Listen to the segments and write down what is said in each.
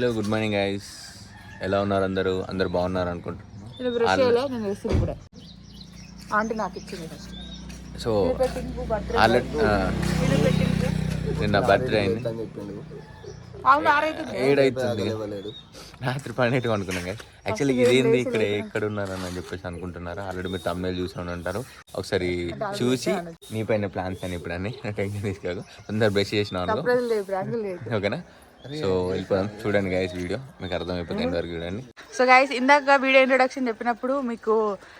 Hello good morning guys, ఎలా ఉన్నారు అందరూ? అందరు బాగున్నారు అనుకుంటున్నాను. సో నిన్న బర్త్డే అయింది, 7 అవుతుంది, రాత్రి 12 అనుకున్నాం కదా. యాక్చువల్లీ ఇదేంది ఎక్కడ ఉన్నారని చెప్పేసి అనుకుంటున్నారు. ఆల్రెడీ మీరు తమిళ చూసి ఉంటారు. ఒకసారి చూసి నీ పైన ప్లాన్స్ అని ఇప్పుడు అని టెన్షన్ తీసుకోకు. అందరు బ్రష్ చేసిన ఓకేనా? సో వెళ్ళిపోదాం. చూడండి గైస్, వీడియో మీకు అర్థమైపోతుంది ఎండ్ వరకు చూడండి. సో గైస్, ఇందాక వీడియో ఇంట్రొడక్షన్ చెప్పినప్పుడు మీకు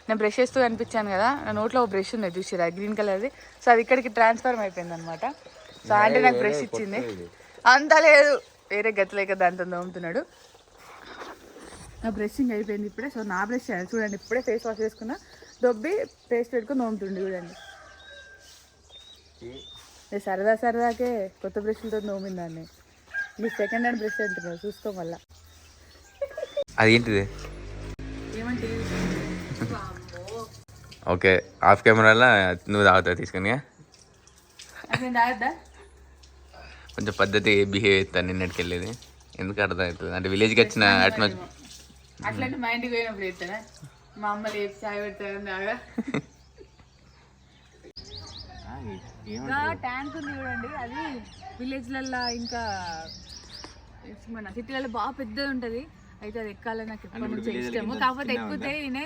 నేను బ్రష్ చేస్తూ కనిపించాను కదా. నా నోట్లో ఒక బ్రష్ ఉంది చూసిరా, గ్రీన్ కలర్ది. సో అది ఇక్కడికి ట్రాన్స్ఫర్మ్ అయిపోయింది అనమాట. సో అంటే నాకు బ్రష్ ఇచ్చింది, అంత లేదు వేరే గతిలేక దాంతో తోముతున్నాడు. నా బ్రషింగ్ అయిపోయింది ఇప్పుడే. సో నా బ్రష్ చూడండి, ఇప్పుడే ఫేస్ వాష్ చేసుకున్నా, దొబ్బి పేస్ట్ పెట్టుకుని తోముతుండే చూడండి. సరదా సరదాకే కొత్త బ్రష్లతో తోమిందాన్ని. మీ సెకండ్ హ్యాండ్ బ్రష్ అంటున్నారు, చూసుకో మళ్ళా. అదేంటిది? ఓకే, ఆఫ్ కెమెరాలో నువ్వు తాగుతావు తీసుకుని. కొంచెం పద్ధతి బిహేవ్ అవుతాను నిన్నటికి వెళ్ళేది. ఎందుకు అర్థం అవుతుంది అంటే విలేజ్కి వచ్చిన అట్మాస్ఫియర్. అట్లంటే మా ఇంటికి పోయినప్పుడు చెప్తానా, మా అమ్మ లేపు చాయ్ పెడతాను బాగా. ట్యాంక్ ఉంది చూడండి, అది విలేజ్లల్లో ఇంకా మన సిటీలలో బాగా పెద్దది ఉంటుంది. అయితే అది ఎక్కాలని నాకు ఎప్పటి నుంచి ఇష్టము. కాకపోతే ఎక్కితే ఈయన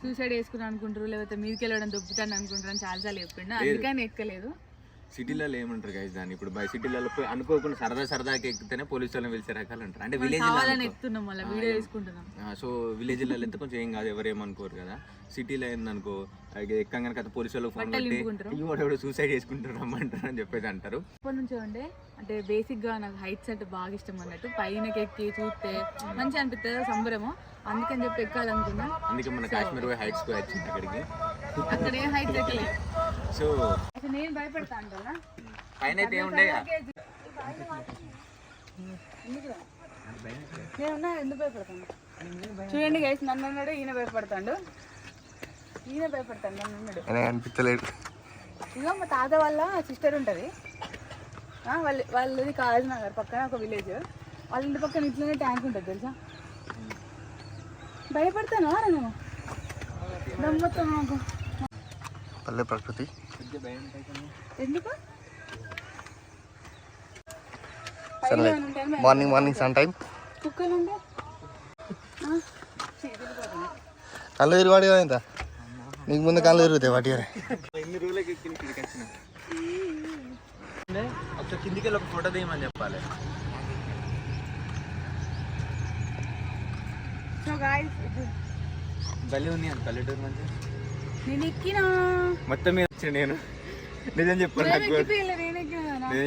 సూసైడ్ వేసుకుని అనుకుంటారు, లేకపోతే మీదకి వెళ్ళడం దొబ్బుతాను అనుకుంటారు, చాలాసార్లు చెప్పిండు. అందుకని ఎక్కలేదు. సిటీలలో ఏమంటారు గైస్ దాన్ని, ఇప్పుడు బై సిటీలలో అనుకోకుండా సరదాకి ఎక్కితేనే పోలీసు వాళ్ళని పిలిచే రకాలు అంటారు. అంటే విలేజ్ ఎక్కుతున్నాం, మళ్ళీ వీడియో తీసుకుంటున్నాం. సో విలేజ్లలో అయితే కొంచెం ఏం కాదు, ఎవరు ఏమనుకోరు కదా. సిటీలో ఏందనుకో ఎక్కగానే కదా పోలీసు వాళ్ళకి ఫోన్ పెట్టి సూసైడ్ చేసుకుంటారు రమ్మంటారు అని చెప్పేసి అంటారు. ఇప్పటి నుంచి అంటే బేసిక్ గా నాకు హైట్స్ అంటే బాగా ఇష్టం అన్నట్టు. పైనకి ఎక్కి చూస్తే మంచిగా అనిపిస్తుంది, సంబరము. అందుకని చెప్పి ఎక్కాలనుకున్నా. అందుకే మన కాశ్మీర్ పోయి హైట్స్ పోయి వచ్చింది అక్కడికి. అక్కడ ఏం హైట్స్ ఎక్కలేదు. సో నేను భయపడతాను కదా పైన అయితే ఏముండే. నేనున్నా, ఎందుకు భయపడతాను చూడండి గైస్. నన్ను అన్నాడు, ఈయన భయపడతాడు, ఈయన భయపడతాడు, నన్ను అన్నాడు. అనిపించలేదు. ఇదిగో మా తాత వాళ్ళ సిస్టర్ ఉంటుంది, వాళ్ళది కాజనగర్ పక్కన ఒక విలేజ్. వాళ్ళ ఇంటి పక్కన ఇట్లనే ట్యాంక్ ఉంటుంది తెలుసా. భయపడతాను నేను, నమ్మతాను నాకు. పల్లె ప్రకృతి ఎందుకు మార్నింగ్ సన్ టైం కుక్కలు ఉంటే కళ్ళు తిరిగి కదా ఇంత నీకు ముందు కళ్ళు తిరుగుతాయి వాటి. ఎన్ని రోజులకి వచ్చిన ఒకసారి కిందికి వెళ్ళి ఒక ఫోటో తీయమని చెప్పాలి. బలి ఉంది అని పల్లెటూరు మంచి. నేను ఎక్కినా మొత్తం మీద వచ్చి నేను నిజం చెప్పాను,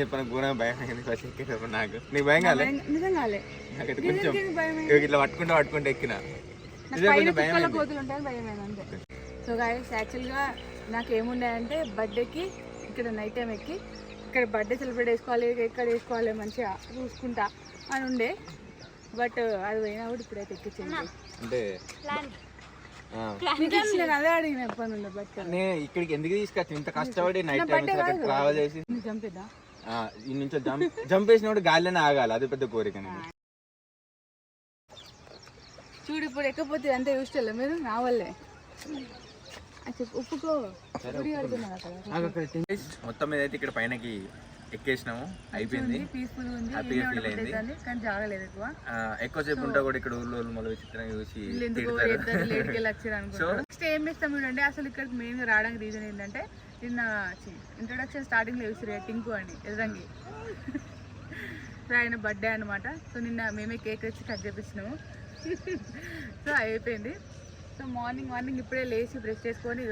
చెప్పాను ఘోరంగా భయం అయింది ఫస్ట్ ఎక్కేటప్పుడు. నాకు నీకు భయం కాలే? నాకైతే కొంచెం ఇట్లా పట్టుకుంటే ఎక్కిన సో గాయస్, యాక్చువల్గా నాకు ఏముండే అంటే బర్త్డేకి ఇక్కడ నైట్ టైం ఎక్కి ఇక్కడ బర్త్డే సెలబ్రేట్ చేసుకోవాలి, ఎక్కడ వేసుకోవాలి మంచిగా చూసుకుంటా అని ఉండే. బట్ అది పోయినా కూడా ఇప్పుడైతే ఎక్కించింది. అంటే అదే అడిగిన ఎప్పటి నుండి. బట్ ఇక్కడికి ఎందుకు తీసుకొచ్చి ఇంత కష్టపడి నైట్ టైం ట్రావెల్ చేసి చంపేదా ఈ నుంచి జంప్ వేసినప్పుడు గాలిలోనే ఆగాలి, అది పెద్ద కోరిక. చూడు ఇప్పుడు ఎక్కపోతే అంతే చూస్తే మీరు నా వల్లే ఒప్పుకో. మొత్తం మీద అయితే ఇక్కడ పైనకి ఎక్కేసినాము, అయిపోయింది. హ్యాపీగా ఫీల్ అయింది. ఎక్కువసేపు ఉంటా కూడా ఇక్కడ ఊళ్ళో మళ్ళీ విచిత్రంగా చూసి నెక్స్ట్ ఏం చేస్తాం చూడండి. అసలు ఇక్కడికి మెయిన్ గా రావడానికి రీజన్ ఏంటంటే, నిన్న ఇంట్రొడక్షన్ స్టార్టింగ్ లో చూసి టింకు అని ఎదురంగి సో ఆయన బర్త్డే అనమాట. సో నిన్న మేమే కేక్ వచ్చి కట్ చేపించినాము. సో అయిపోయింది. సో మార్నింగ్ ఇప్పుడే లేచి బ్రష్ చేసుకొని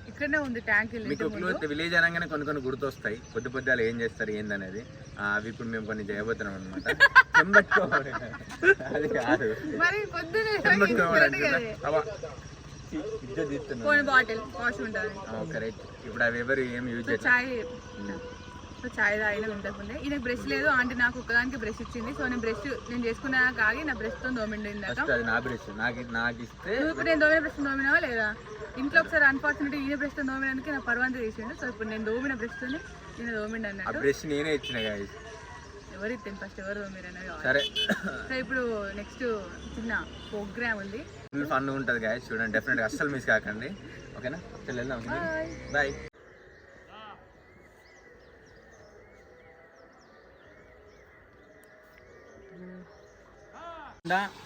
ఇక్కడనే ఉంది ట్యాంక్. విలేజ్ అనగానే కొన్ని గుర్తొస్తాయి, పొద్దులు ఏం చేస్తారు ఏందనేది. అవి ఇప్పుడు మేము కొన్ని చేయబోతున్నాం అనమాట. అది కాదు కరెక్ట్. ఇప్పుడు అవి ఎవరు ఏం యూజ్ చేస్తారు. సో చాయ్ తాగిన ఇంతకుముందే. ఈయన బ్రష్ లేదు, ఆంటీ నాకు ఒక్కదానికి బ్రష్ ఇచ్చింది. సో నేను చేసుకున్నా కాగి నా బ్రష్తో దోమిండు. నా బ్రష్ నాకు ఇస్తే ఇప్పుడు నేను దోమిన బ్రష్ దోమినావా లేదా? ఇంట్లో ఒకసారి అన్ఫార్చునేట్ ఈయన బ్రష్తో దోమినానికి నా పర్వంత తీసిండు. సో ఇప్పుడు నేను దోమిన బ్రష్తో నేను దోమిండు అన్నట్టు. బ్రష్ నేనే ఇచ్చిన ఎవరు ఇస్తాను ఫస్ట్ ఎవరు మీరు అనేది కావాలి. సరే సో ఇప్పుడు నెక్స్ట్ చిన్న ప్రోగ్రామ్ ఉంది. ఫుల్ ఫన్ ఉంటుంది గాయస్, చూడండి డెఫినెట్గా అస్సలు మిస్ కాకండి. ఓకేనా, చల్ వెళ్దాం. బాయ్.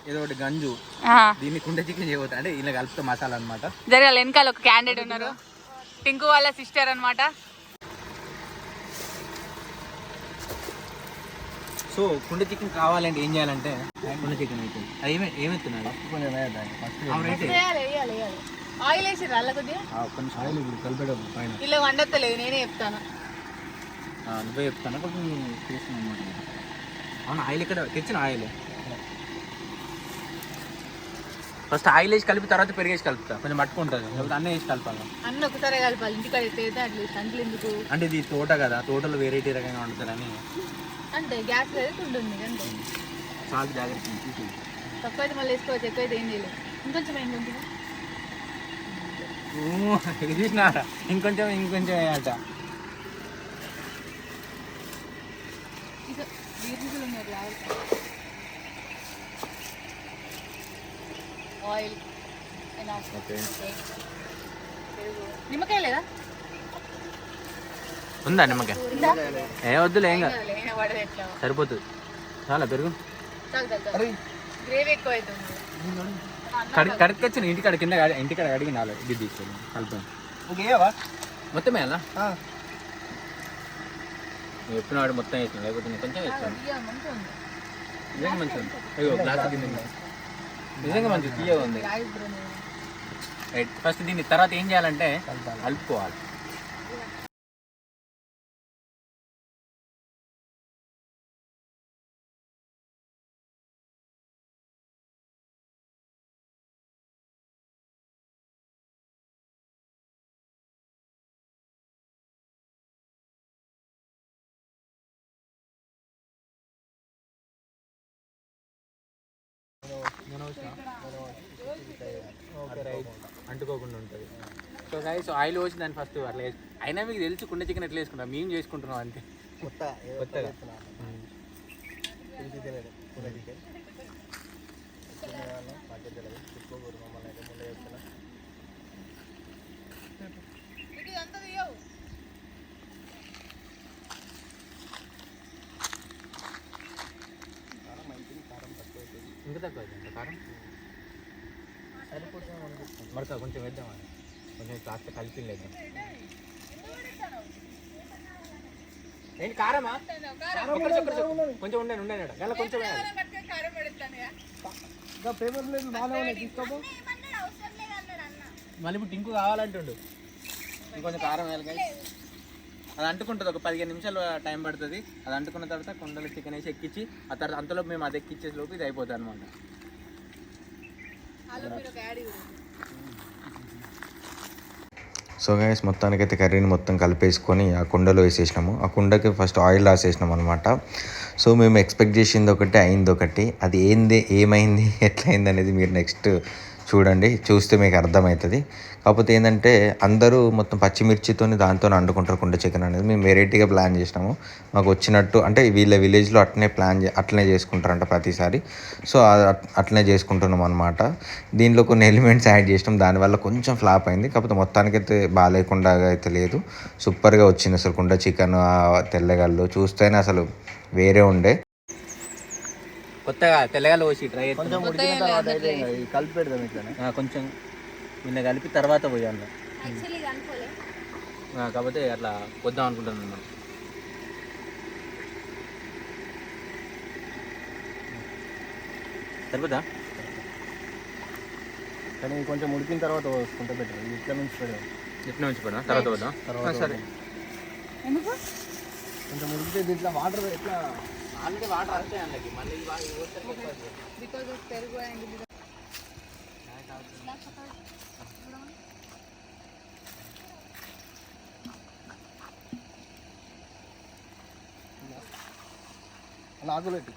ఏదో ఒకటి గంజు, దీన్ని కుండ చికెన్ చేయబోతా అంటే ఇలా కలుపుతా మసాలా అనమాట. జరగాలి. వెనకాల ఒక క్యాండిడేట్ ఉన్నారు, టింకు వాళ్ళ సిస్టర్ అనమాట. సో కుండ చికెన్ కావాలంటే ఏం చేయాలంటే కుండ చికెన్ అయితే అది ఏమెత్తున్నాడు ఆయిల్ వేసి రాళ్ళ కొద్దిగా కొంచెం ఆయిల్ కలిపేటప్పుడు పైన ఇలా వండతలేదు, నేనే చెప్తాను. నువ్వే చెప్తాను కొంచెం చేసిన అనమాట. అవును, ఆయిల్ ఇక్కడ తెచ్చిన ఆయిల్ ఫస్ట్ ఆయిల్ వేసి కలిపి తర్వాత పెరిగేసి కలుపుతా, కొంచెం పట్టుకుంటుంది. లేకపోతే అన్నీ వేసి కలపాలి, అన్నీ ఒకసారి కలపాలి. ఇంటికాడ అయితే అట్లీస్ట్ అంట్లు ఎందుకు అంటే ఇది తోట కదా, తోటలో వెరైటీ రకంగా వండుతారని. అంటే గ్యాస్ ఉంటుంది అంటే చాలా జాగ్రత్త చూసి తక్కువ అయితే మళ్ళీ వేసుకోవచ్చు, ఎక్కువ అయితే ఏం చేయలేదు. ఇంకొంచెం ఇంకొంచెం ఇది చూసినారా, ఇంకొంచెం వేయాలట. Oil okay. నిమ్మకాయ లేదా? ఉందా నిమ్మకాయ? ఏ వద్దులే, ఏం కాదు, సరిపోతుంది. చాలా పెరుగు గ్రేవీ ఎక్కువ అవుతుంది. కడికొచ్చిన ఇంటికాడ ఇంటికాడ అడిగిన ఇది తీసుకొని కలుపుతాను. మొత్తం వేయాలా? నువ్వు చెప్పినవాడు మొత్తం వేసాను, లేకపోతే నేను కొంచెం వేస్తాను. నిజంగా మంచిగా ఉంది. అయ్యో గ్లాస్ తింది, నిజంగా మంచిగా తీయగా ఉంది. ఫస్ట్ దీన్ని తర్వాత ఏం చేయాలంటే కలుపుకోవాలి. అంటుకోకుండా ఉంటుంది. సో గైస్ ఆయిల్ పోసి దాన్ని ఫస్ట్ అట్లా వేసి, అయినా మీకు తెలుసు కుండ చికెన్ ఎట్లా వేసుకుంటాం, మేము చేసుకుంటున్నాం అంతే కొత్తగా. ఇంకా తక్కువ అవుతుంది కారం, మరక కొంచెం వేద్దాం, కొంచెం కాస్త కలిపి వేద్దాం. ఏంటి కారమా? కొంచెం ఉండండి గల కొంచెం మళ్ళీ ఇప్పుడు టింకు కావాలంటుండు. ఇంకొంచెం కారం వేయాలి. అది అంటుకుంటుంది, ఒక 15 నిమిషాలు టైం పడుతుంది. అది అంటుకున్న తర్వాత కుండలో చికెన్ వేసి ఎక్కించి ఆ తర్వాత అంతలో మేము అది ఎక్కించేసి లోపు ఇది అయిపోతుంది అనమాట. సో గైస్ మొత్తానికైతే కర్రీని మొత్తం కలిపేసుకొని ఆ కుండలో వేసేసినాము. ఆ ఫస్ట్ ఆయిల్ రాసేసినాం అనమాట. సో మేము ఎక్స్పెక్ట్ చేసింది ఒకటి, అయింది ఒకటి. అది ఏమైంది ఎట్లయింది అనేది మీరు నెక్స్ట్ చూడండి, చూస్తే మీకు అర్థమవుతుంది. కాకపోతే ఏంటంటే అందరూ మొత్తం పచ్చిమిర్చితో దాంతో వండుకుంటారు కుండ చికెన్ అనేది. మేము వెరైటీగా ప్లాన్ చేసినాము, మాకు వచ్చినట్టు. అంటే వీళ్ళ విలేజ్లో అట్లనే చేసుకుంటారంట ప్రతిసారి. సో అట్లనే చేసుకుంటున్నాం అనమాట. దీనిలో కొన్ని ఎలిమెంట్స్ యాడ్ చేసినాం, దానివల్ల కొంచెం ఫ్లాప్ అయింది. కాకపోతే మొత్తానికైతే బాగాలేకుండా అయితే లేదు, సూపర్గా వచ్చింది అసలు. కుండ చికెన్ తెల్లగల్లు చూస్తేనే అసలు వేరే ఉండే. కొత్తగా తెల్లగల్లు పోసి ట్రై చేస్తాం, కలిపి పెడదాం ఇట్లా కొంచెం నిన్న కలిపి తర్వాత పోయాను. కాకపోతే అట్లా వద్దాం అనుకుంటున్నాను మనం. సరిపోద్దా? కానీ కొంచెం ఉడికిన తర్వాత పోసుకుంటే బెటర్. ఇట్లా నుంచి పడా తర్వాత వద్దాం. సరే, కొంచెం ఉడికితే దీంట్లో వాటర్ ఎట్లా ఆల్రెడీ వాటర్ అంతే అందులోకి మళ్ళీ ఆకులు పెట్టి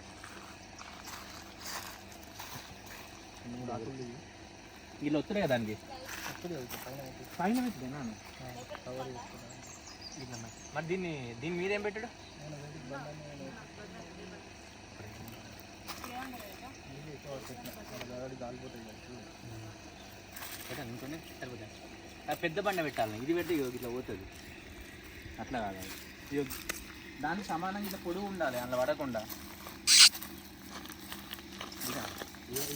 వీళ్ళు వస్తున్నాయి కదా దానికి పైన పెట్టినా మరి దీని మీద ఏం పెట్టాడు? అనుకునే సరిపోతాయి. పెద్ద బండ పెట్టాలి, ఇది పెట్టి ఇట్లా పోతుంది. అట్లా కాదు, దానికి సమానంగా ఇట్లా పొడుగు ఉండాలి, అందులో పడకుండా.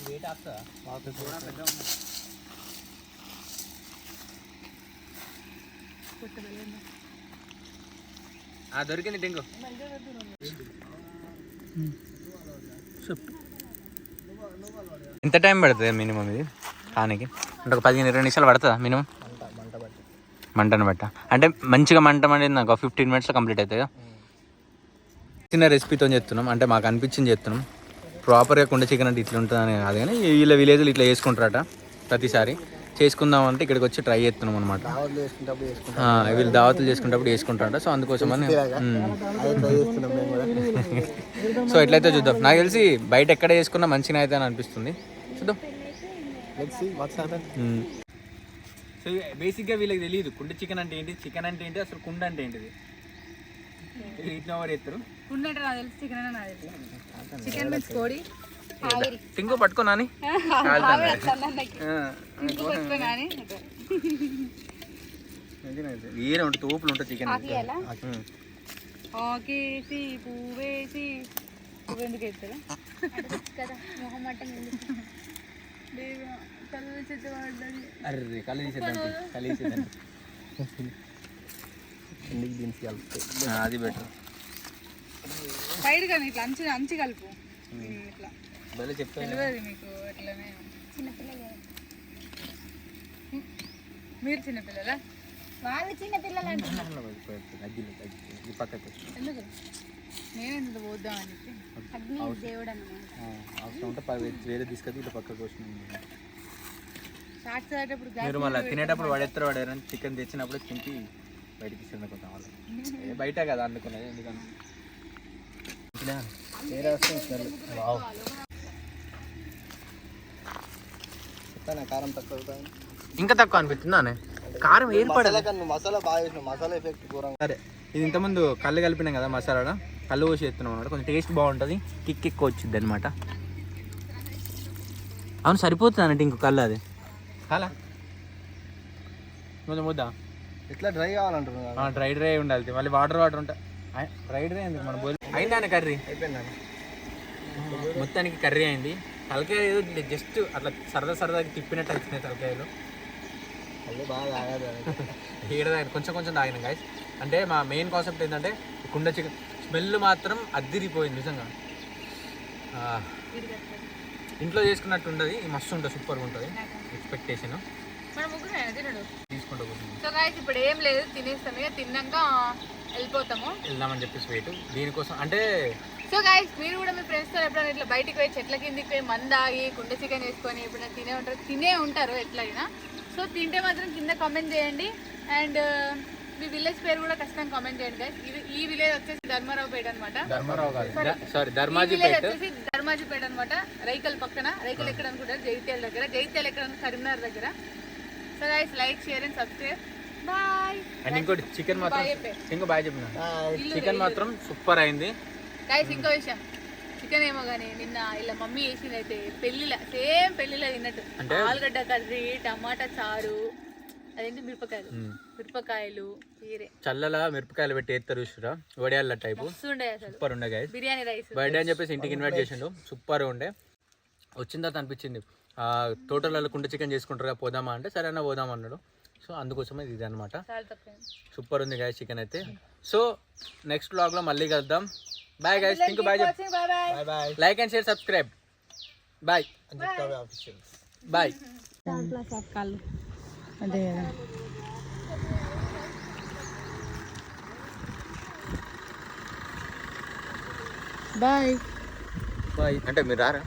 వెయిట్ ఆపుతుందా? పెద్ద ఉంది. దొరికింది టెంకు. ఎంత టైం పడుతుంది మినిమం ఇది కానికి? అంటే ఒక 15-20 నిమిషాలు పడుతుందా మినిమం? మంటను బట్ట అంటే మంచిగా మంట అనేది నాకు 15 మినిట్స్లో కంప్లీట్ అవుతుంది. చిన్న రెసిపీతో చేస్తున్నాం, అంటే మాకు అనిపించింది చేస్తున్నాం. ప్రాపర్గా కుండ చికెన్ అంటే ఇట్లా ఉంటుందని కాదు, కానీ వీళ్ళ విలేజ్లో ఇట్లా చేసుకుంటారట ప్రతిసారి. చేసుకుందాం అంటే ఇక్కడికి వచ్చి ట్రై చేస్తున్నాం అనమాట. వీళ్ళు దావతులు చేసుకునేటప్పుడు చేసుకుంటారట. సో అందుకోసమని సో ఎట్లయితే చూద్దాం. నాకు తెలిసి బయట ఎక్కడ చేసుకున్నా మంచిగా అయితే అని అనిపిస్తుంది. చూద్దాం. సో బేసిక్గా వీళ్ళకి తెలియదు కుండ చికెన్ అంటే ఏంటి, చికెన్ అంటే ఏంటి, అసలు కుండ అంటే ఏంటిది. ఇట్లా ఎవరు ఎత్తారు కుండ అంటే నాకు తెలుసు, చికెన్ అంటే నాకు తెలుసు. చికెన్ మీన్స్ కోడి. టింకు పట్టుకోనాని ఏరే ఉంటుంది, తోపులు ఉంటుంది చికెన్. ఆకేసి పువ్వేసి ఎందుకు ఎత్తారు అరే కళ్ళు తీసేద్దాం, కళ్ళు తీసేద్దాం. అది బెటర్. సైడ్ కానీ ఇట్లా అంచి అంచి కలుపు. ఇట్లా చెప్తాను తెలియదు మీకు ఎట్లనే. మీరు చిన్నపిల్లలా? వాళ్ళు చిన్నపిల్లలు అంటే పక్కకు ఎందుకు నేను ఎంత పోద్దాం అని చెప్పి. అగ్ని దేవుడు అన్నమాట. అవసరం ఉంటే వేరే తీసుకొచ్చి ఇట్లా పక్కకు వచ్చినాం. షార్ట్స్ ఆడేటప్పుడు మీరు మళ్ళీ తినేటప్పుడు వాడెత్తరు వాడారని చికెన్ తెచ్చినప్పుడు తింటి బయటకి ఇస్తుంది కొంత వాళ్ళు బయట కదా అందుకున్నది. ఎందుకని కారం తక్కువ, ఇంకా తక్కువ అనిపిస్తుందా? కారం ఏర్పడదు. మసాలా బాగా వేసిన, మసాలా ఎఫెక్ట్ ఘోరంగా. సరే, ఇది ఇంతకుముందు కళ్ళు కలిపినాం కదా మసాలా, కళ్ళు పోసి ఎత్తున్నాం అనమాట. కొంచెం టేస్ట్ బాగుంటుంది, కిక్ ఎక్కువ వచ్చింది అనమాట. అవును సరిపోతుంది అన్నట్టు ఇంకో కళ్ళు అది కాలా కొంచెం వద్దా? ఎట్లా డ్రై కావాలంటున్నా? డ్రై డ్రై ఉండాలి, మళ్ళీ వాటర్ ఉంటాయి. డ్రై డ్రై ఎందుకు మన బోల్ అయిందా కర్రీ? అయిపోయిందా? మొత్తానికి కర్రీ అయింది. తలకాయ ఏదో జస్ట్ అట్లా సరదాగా తిప్పినట్టు వచ్చినాయి తలకాయలు. బాగా తాగదు ఈడ కొంచెం కొంచెం తాగినాం గాయస్. అంటే మా మెయిన్ కాన్సెప్ట్ ఏంటంటే కుండ చికెన్ స్మెల్ మాత్రం అద్దిరిపోయింది నిజంగా. ఇంట్లో చేసుకున్నట్టు ఉండదు, మస్తు ఉంటుంది, సూపర్గా ఉంటుంది. ఎక్స్పెక్టేషన్ తీసుకుంటూ కూర్చుంది. సో గైస్ ఇప్పుడు ఏం లేదు, తినేస్తాం. ఇక తిన్నాక వెళ్దామని చెప్పేసి వెయిట్ దీనికోసం. అంటే సో గైస్ మీరు కూడా మీ ఫ్రెండ్స్తో ఎప్పుడైనా ఇట్లా బయటికి పోయి చెట్ల కిందికి పోయి మందాగి కుండ చికెన్ వేసుకొని ఎప్పుడైనా తినే ఉంటారు ఎట్లయినా. సో తింటే మాత్రం కింద కామెంట్ చేయండి. అండ్ మీ విలేజ్ పేరు కూడా ఖచ్చితంగా కామెంట్ చేయండి గైస్. ఈ విలేజ్ వచ్చేసి ధర్మారావుపేట అనమాట. ధర్మాజీపేట అనమాట. రైకల్ పక్కన. రైకల్ ఎక్కడ అనుకుంటారు? జైత్యాల దగ్గర. జైత్యాల ఎక్కడ? కరీంనగర్ దగ్గర. So guys like, share and subscribe. Bye. And ఇంకోటి చికెన్ మాత్రం ఇంకో బాయ్ చెప్పిన చికెన్ మాత్రం సూపర్ అయింది గైస్. ఇంకో విషయం, చికెన్ ఏమో కానీ నిన్న ఇలా మమ్మీ వేసింది అయితే పెళ్లిలా సేమ్ పెళ్లిలా తిన్నట్టు. అంటే ఆలుగడ్డ కర్రీ, టమాటా చారు, అదేంటి మిరపకాయలు చల్లలా మిరపకాయలు పెట్టి ఎత్తారు చూసురా, వడియాల టైపు. సూపర్ ఉండే గైస్. బిర్యానీ రైస్ బర్త్డే అని చెప్పేసి ఇంటికి ఇన్వైట్ చేసిండు. సూపర్ ఉండే. వచ్చిన తర్వాత అనిపించింది తోటలలో కుండ చికెన్ చేసుకుంటారు కదా, పోదామా అంటే సరే అన్న పోదాం అన్నాడు. సో అందుకోసమే ఇది అనమాట. సూపర్ ఉంది గైస్ చికెన్ అయితే. సో నెక్స్ట్ వ్లాగ్లో మళ్ళీ కలుద్దాం. Bye guys. థింక్ బాయ్ చెప్పు. Bye. Like and share, subscribe. Bye bye. అదే కదా. బాయ్ బాయ్ అంటే మీరు రారా?